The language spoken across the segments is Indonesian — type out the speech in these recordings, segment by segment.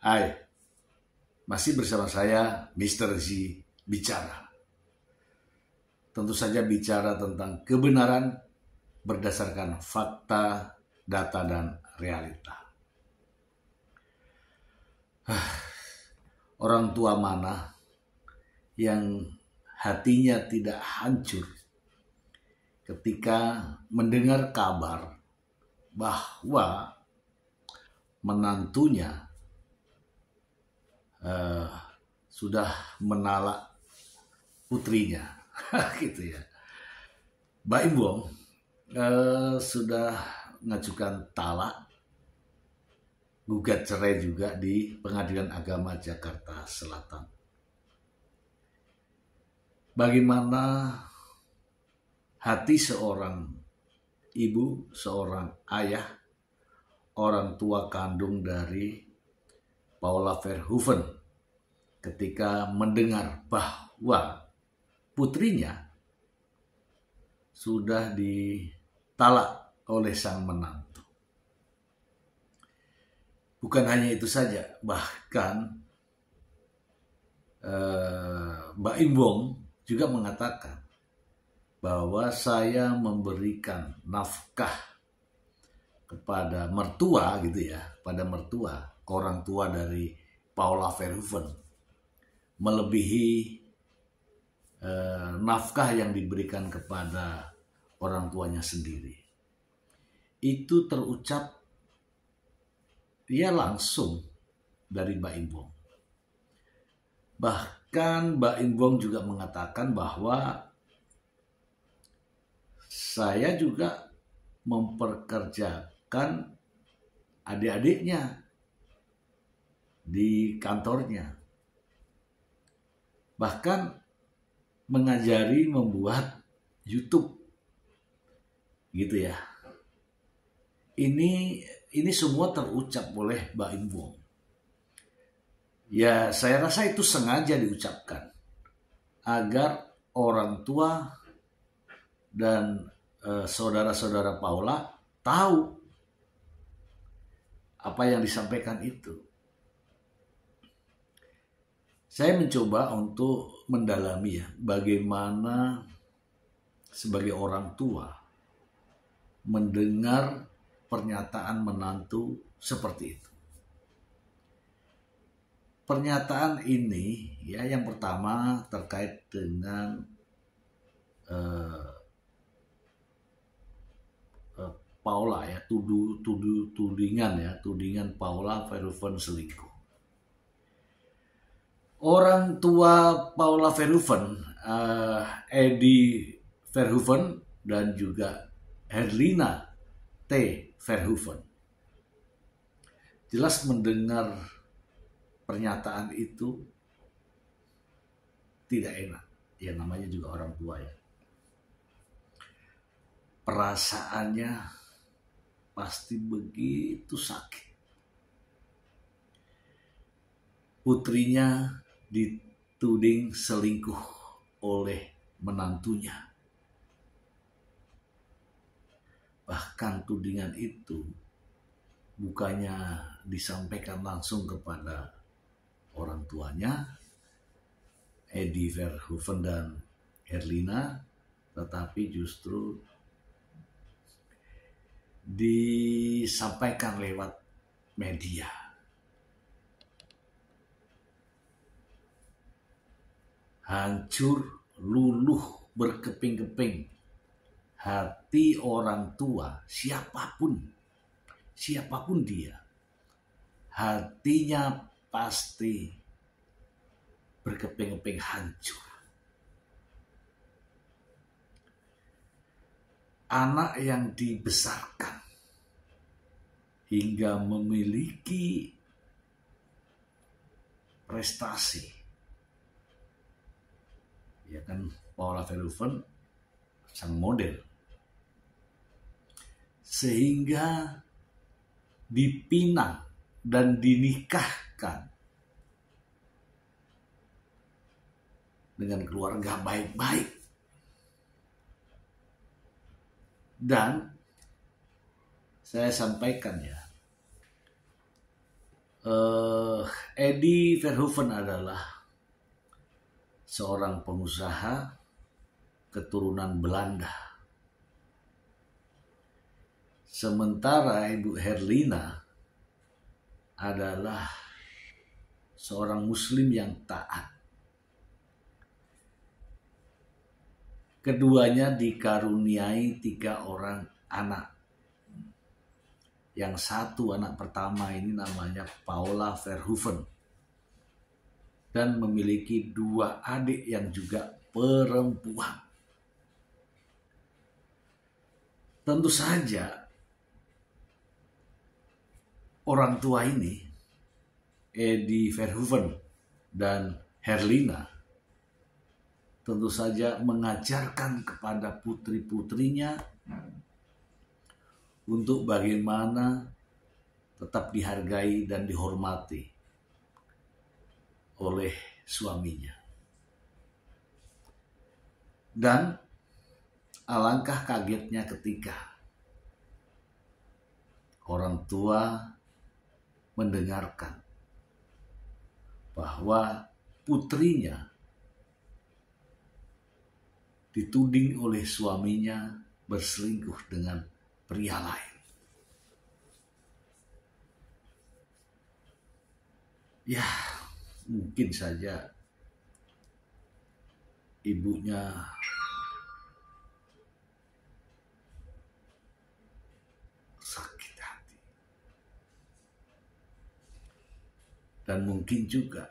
Hai, masih bersama saya Mr. Z bicara. Tentu saja bicara tentang kebenaran berdasarkan fakta, data, dan realita. Orang tua mana yang hatinya tidak hancur ketika mendengar kabar bahwa menantunya sudah menalak putrinya, gitu ya. Mbak Imbong sudah mengajukan talak, gugat cerai juga di Pengadilan Agama Jakarta Selatan. Bagaimana hati seorang ibu, seorang ayah, orang tua kandung dari Paula Verhoeven ketika mendengar bahwa putrinya sudah ditalak oleh sang menantu. Bukan hanya itu saja, bahkan Mbak Imbong juga mengatakan bahwa saya memberikan nafkah kepada mertua gitu ya, pada mertua, orang tua dari Paula Verhoeven, melebihi nafkah yang diberikan kepada orang tuanya sendiri. Itu terucap langsung dari Mbak Imbong. Bahkan Mbak Imbong juga mengatakan bahwa saya juga memperkerjakan adik-adiknya di kantornya. Bahkan mengajari membuat YouTube. Gitu ya. Ini semua terucap oleh Mbak Imbong. Ya, saya rasa itu sengaja diucapkan agar orang tua dan saudara-saudara Paula tahu apa yang disampaikan itu. Saya mencoba untuk mendalami ya, bagaimana sebagai orang tua mendengar pernyataan menantu seperti itu. Pernyataan ini ya, yang pertama terkait dengan Paula ya, tudingan Paula Verhoeven selingkuh. Orang tua Paula Verhoeven, Eddie Verhoeven dan juga Herlina T. Verhoeven, jelas mendengar pernyataan itu tidak enak. Ya, namanya juga orang tua ya. Perasaannya pasti begitu sakit. Putrinya dituding selingkuh oleh menantunya. Bahkan tudingan itu bukannya disampaikan langsung kepada orang tuanya, Eddie Verhoeven dan Herlina, tetapi justru disampaikan lewat media. Hancur, luluh, berkeping-keping hati orang tua, siapapun dia, hatinya pasti berkeping-keping hancur. Anak yang dibesarkan hingga memiliki prestasi, ya kan, Paula Verhoeven sang model, sehingga dipinang dan dinikahkan dengan keluarga baik-baik. Dan saya sampaikan ya, Eddie Verhoeven adalah seorang pengusaha keturunan Belanda. Sementara Ibu Herlina adalah seorang Muslim yang taat. Keduanya dikaruniai 3 orang anak. Yang satu anak pertama ini namanya Paula Verhoeven. Dan memiliki 2 adik yang juga perempuan. Tentu saja orang tua ini, Eddie Verhoeven dan Herlina, tentu saja mengajarkan kepada putri-putrinya untuk bagaimana tetap dihargai dan dihormati oleh suaminya. Dan alangkah kagetnya ketika orang tua mendengarkan bahwa putrinya dituding oleh suaminya berselingkuh dengan pria lain. Ya, mungkin saja ibunya sakit hati. Dan mungkin juga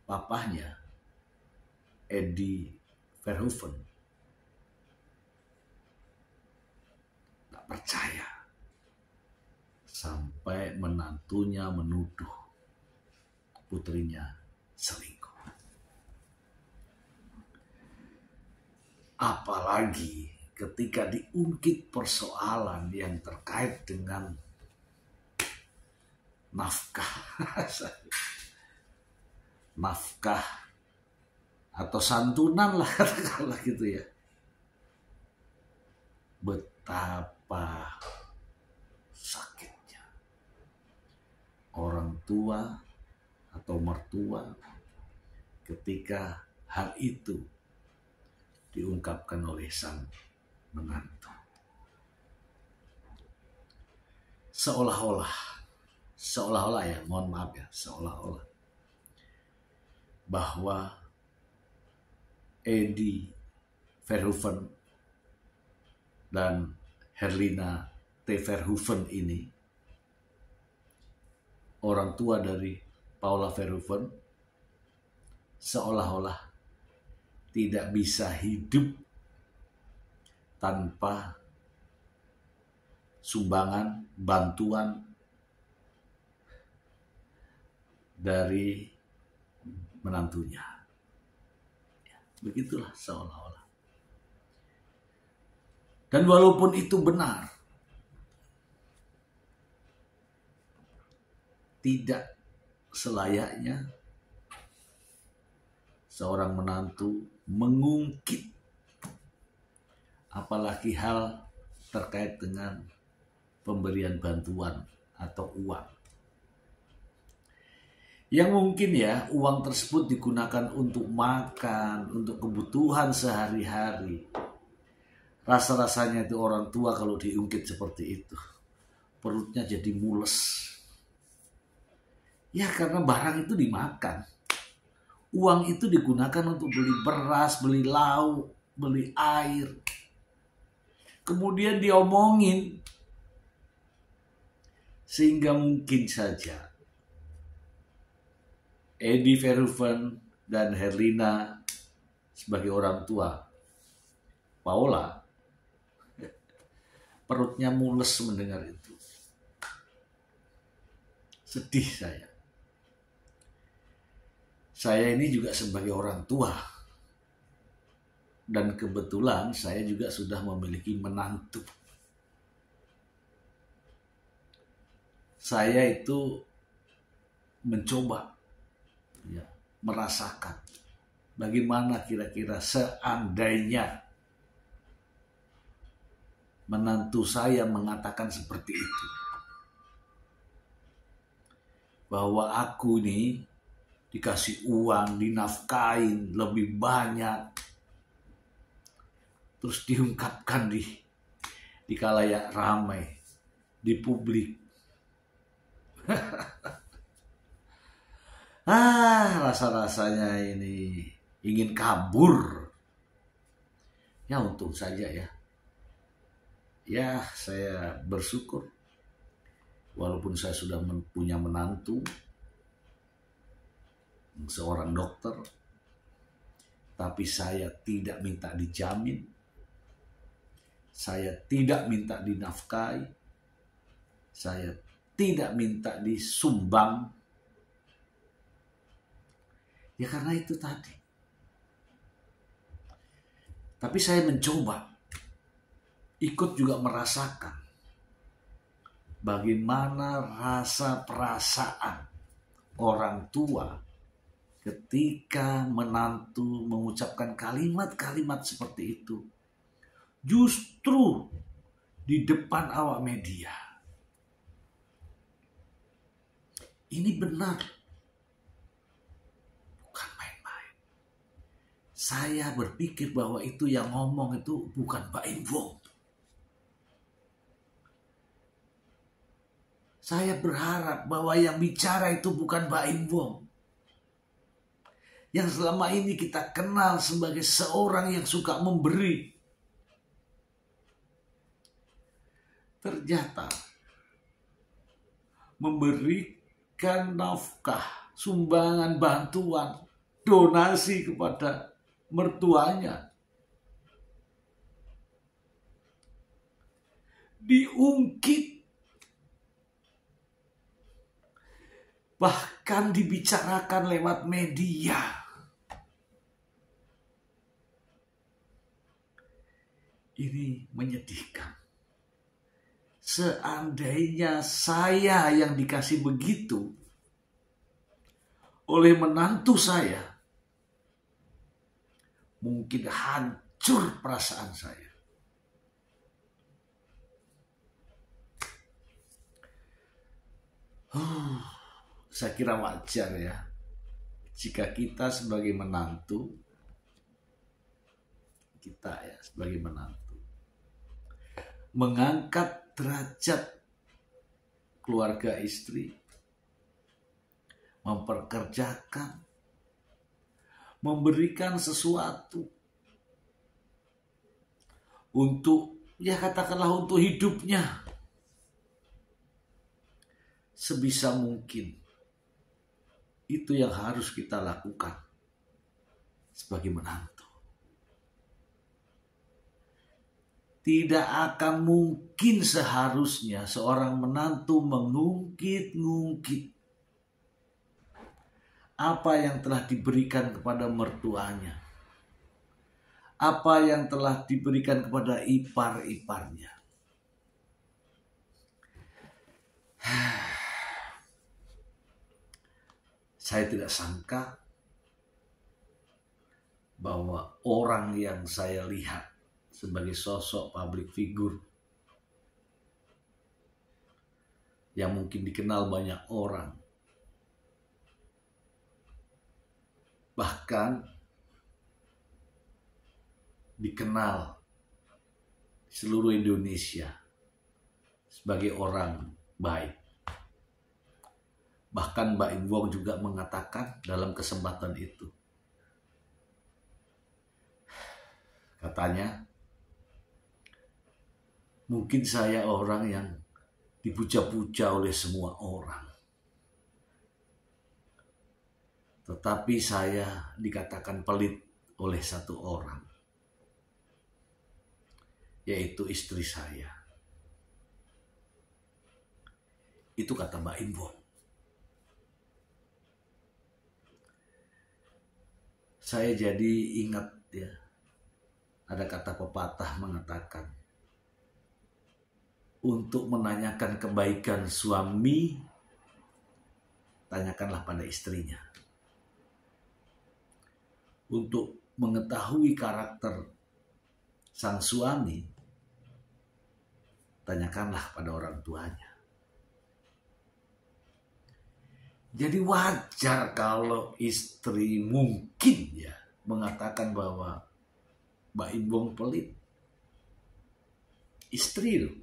papahnya, Eddie Verhoeven, tak percaya sampai menantunya menuduh putrinya selingkuh. Apalagi ketika diungkit persoalan yang terkait dengan nafkah atau santunan lah katakanlah gitu ya. Betapa sakitnya orang tua atau mertua ketika hal itu diungkapkan oleh sang menantu. Seolah-olah ya, mohon maaf ya, seolah-olah bahwa Eddie Verhoeven dan Herlina T. Verhoeven ini, orang tua dari Paula Verhoeven, seolah-olah tidak bisa hidup tanpa sumbangan, bantuan dari menantunya. Begitulah seolah-olah. Dan walaupun itu benar, tidak selayaknya seorang menantu mengungkit apalagi hal terkait dengan pemberian bantuan atau uang. Yang mungkin ya uang tersebut digunakan untuk makan, untuk kebutuhan sehari-hari. Rasa-rasanya itu orang tua kalau diungkit seperti itu, perutnya jadi mules. Ya karena barang itu dimakan. Uang itu digunakan untuk beli beras, beli lauk, beli air. Kemudian diomongin. Sehingga mungkin saja Eddie Verhoeven dan Herlina sebagai orang tua Paula perutnya mules mendengar itu. Sedih saya. Saya ini juga sebagai orang tua. Dan kebetulan saya juga sudah memiliki menantu. Saya itu mencoba ya, merasakan bagaimana kira-kira seandainya menantu saya mengatakan seperti itu. bahwa aku ini dikasih uang, dinafkain lebih banyak, terus diungkapkan di khalayak ramai, di publik. Rasa-rasanya ini ingin kabur. Ya untung saja ya. Ya saya bersyukur walaupun saya sudah punya menantu, seorang dokter, tapi saya tidak minta dijamin, saya tidak minta dinafkahi, saya tidak minta disumbang. Ya karena itu tadi. Tapi saya mencoba ikut juga merasakan bagaimana rasa perasaan orang tua ketika menantu mengucapkan kalimat-kalimat seperti itu. Justru di depan awak media. Ini benar. Bukan main-main. Saya berpikir bahwa itu yang ngomong itu bukan Mbak Im Wong. Saya berharap bahwa yang bicara itu bukan Mbak Im Wong. Yang selama ini kita kenal sebagai seorang yang suka memberi. Ternyata memberikan nafkah, sumbangan, bantuan, donasi kepada mertuanya diungkit, bahkan dibicarakan lewat media. Ini menyedihkan. Seandainya saya yang dikasih begitu oleh menantu saya, mungkin hancur perasaan saya. Saya kira wajar ya, jika kita sebagai menantu, mengangkat derajat keluarga istri, memperkerjakan, memberikan sesuatu untuk, ya katakanlah untuk hidupnya, sebisa mungkin. Itu yang harus kita lakukan sebagai menantu. Tidak akan mungkin seharusnya seorang menantu mengungkit-ungkit apa yang telah diberikan kepada mertuanya, apa yang telah diberikan kepada ipar-iparnya. Saya tidak sangka bahwa orang yang saya lihat sebagai sosok public figure yang mungkin dikenal banyak orang, bahkan dikenal seluruh Indonesia sebagai orang baik. Bahkan Mbak Im Wong juga mengatakan dalam kesempatan itu, katanya, mungkin saya orang yang dipuja-puja oleh semua orang, tetapi saya dikatakan pelit oleh satu orang, yaitu istri saya. Itu kata Mbak Im Wong. Saya jadi ingat ya, ada kata pepatah mengatakan, untuk menanyakan kebaikan suami, tanyakanlah pada istrinya. Untuk mengetahui karakter sang suami, tanyakanlah pada orang tuanya. Jadi wajar kalau istri mungkin ya mengatakan bahwa Mbak Imbong pelit. Istri loh.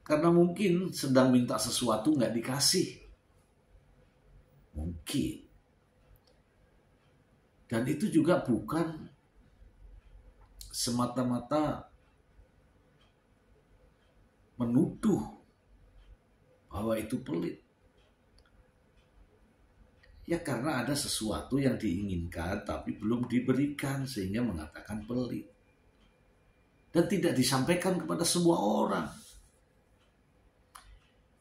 Karena mungkin sedang minta sesuatu nggak dikasih. Mungkin. Dan itu juga bukan semata-mata menuduh bahwa itu pelit. Ya karena ada sesuatu yang diinginkan tapi belum diberikan sehingga mengatakan pelit. Dan tidak disampaikan kepada semua orang.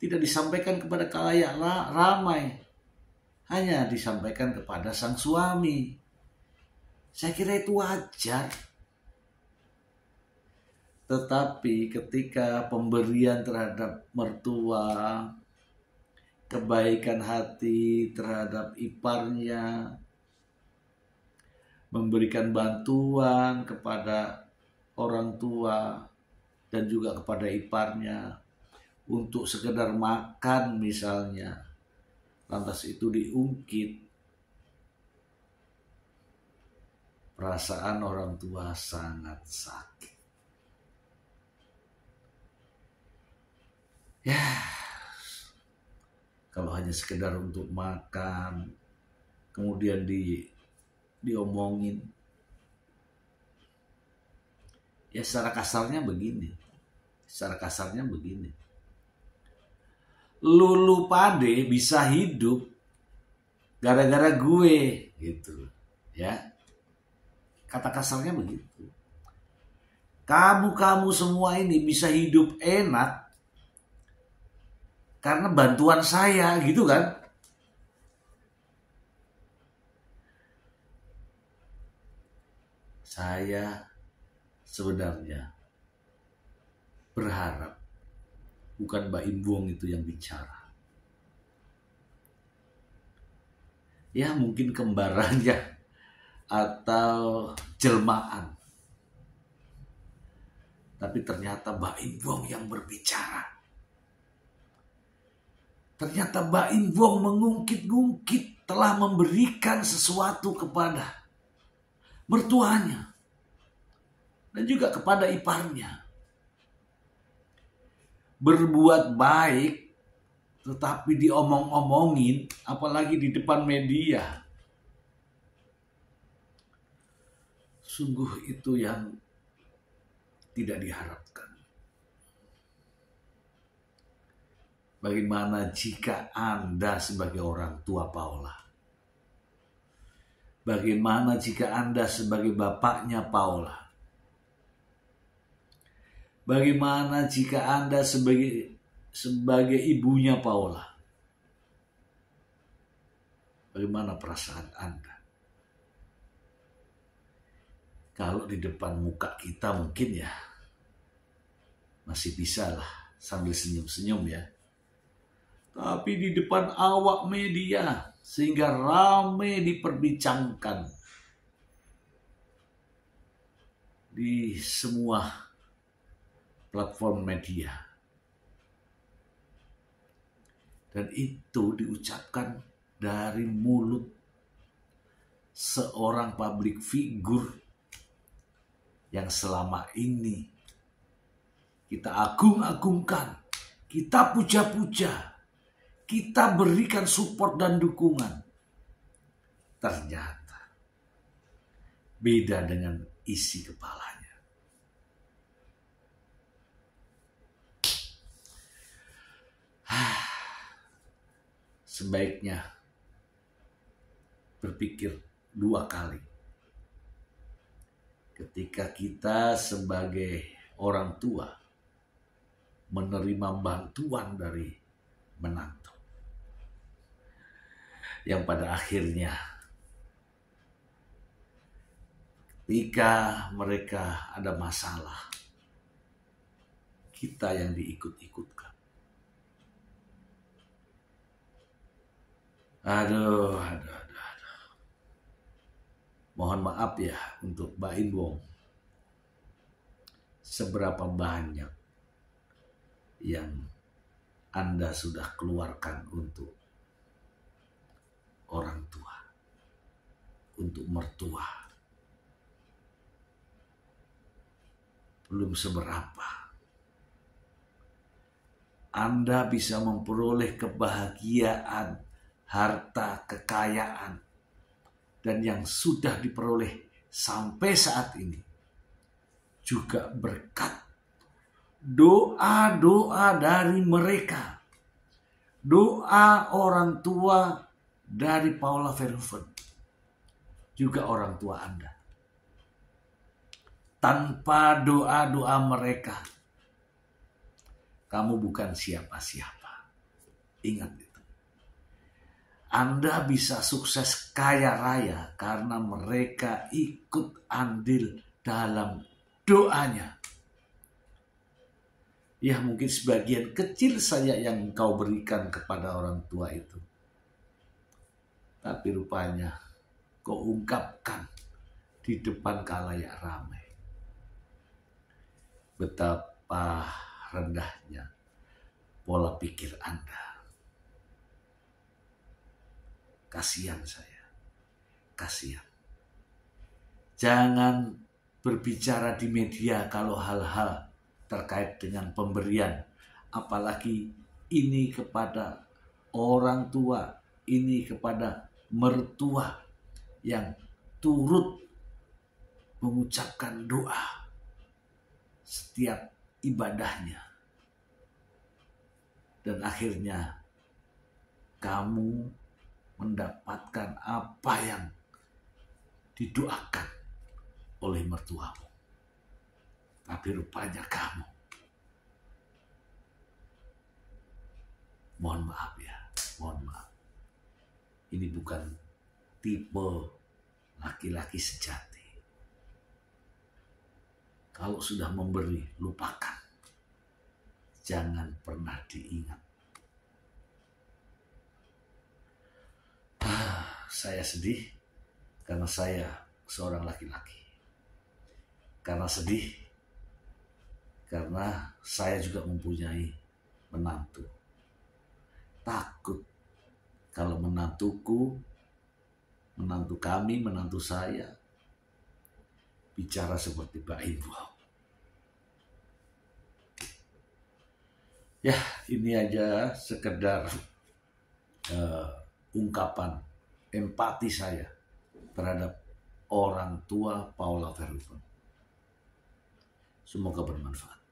Tidak disampaikan kepada khalayak ramai. Hanya disampaikan kepada sang suami. Saya kira itu wajar. Tetapi ketika pemberian terhadap mertua, kebaikan hati terhadap iparnya, memberikan bantuan kepada orang tua dan juga kepada iparnya untuk sekedar makan misalnya, lantas itu diungkit, perasaan orang tua sangat sakit. Ya, kalau hanya sekedar untuk makan, kemudian diomongin, ya secara kasarnya begini. Lulu pade bisa hidup gara-gara gue, gitu. Ya, kata kasarnya begitu. Kamu semua ini bisa hidup enak karena bantuan saya, gitu kan? Saya sebenarnya berharap bukan Mbak Imbong itu yang bicara. Ya mungkin kembarannya atau jelmaan. Tapi ternyata Mbak Imbong yang berbicara. Ternyata Mbak Imbong mengungkit-ungkit telah memberikan sesuatu kepada mertuanya. Dan juga kepada iparnya. Berbuat baik tetapi diomong-omongin, apalagi di depan media. Sungguh itu yang tidak diharapkan. Bagaimana jika Anda sebagai orang tua Paula? Bagaimana jika Anda sebagai bapaknya Paula? Bagaimana jika Anda sebagai ibunya Paula? Bagaimana perasaan Anda? Kalau di depan muka kita mungkin ya masih bisa lah sambil senyum-senyum ya. Tapi di depan awak media sehingga ramai diperbincangkan di semua platform media. Dan itu diucapkan dari mulut seorang public figure yang selama ini kita agung-agungkan, kita puja-puja, kita berikan support dan dukungan. Ternyata beda dengan isi kepalanya. Sebaiknya berpikir 2 kali ketika kita sebagai orang tua menerima bantuan dari menantu yang pada akhirnya ketika mereka ada masalah kita yang diikut-ikutkan. Aduh. Mohon maaf ya untuk Mbak Imbong. Seberapa banyak yang Anda sudah keluarkan untuk orang tua, untuk mertua. Belum seberapa Anda bisa memperoleh kebahagiaan, harta, kekayaan, dan yang sudah diperoleh sampai saat ini juga berkat doa-doa dari mereka. Doa orang tua dari Paula Verhoeven, juga orang tua Anda. Tanpa doa-doa mereka, kamu bukan siapa-siapa. Ingat itu. Anda bisa sukses kaya raya karena mereka ikut andil dalam doanya. Ya, mungkin sebagian kecil saja yang kau berikan kepada orang tua itu. Tapi rupanya kau ungkapkan di depan khalayak ramai. Betapa rendahnya pola pikir Anda. Kasihan saya. Kasihan. Jangan berbicara di media kalau hal-hal terkait dengan pemberian. Apalagi ini kepada orang tua, ini kepada mertua yang turut mengucapkan doa setiap ibadahnya. Dan akhirnya kamu mendapatkan apa yang didoakan oleh mertuamu. Tapi rupanya kamu, mohon maaf ya, mohon maaf. Ini bukan tipe laki-laki sejati. Kalau sudah memberi, lupakan. Jangan pernah diingat. Saya sedih karena saya seorang laki-laki. Karena sedih karena saya juga mempunyai menantu. Takut kalau menantu kami, menantu saya bicara seperti Mbak Ibu. Ya, ini aja sekedar ungkapan empati saya terhadap orang tua Paula Verhoeven. Semoga bermanfaat.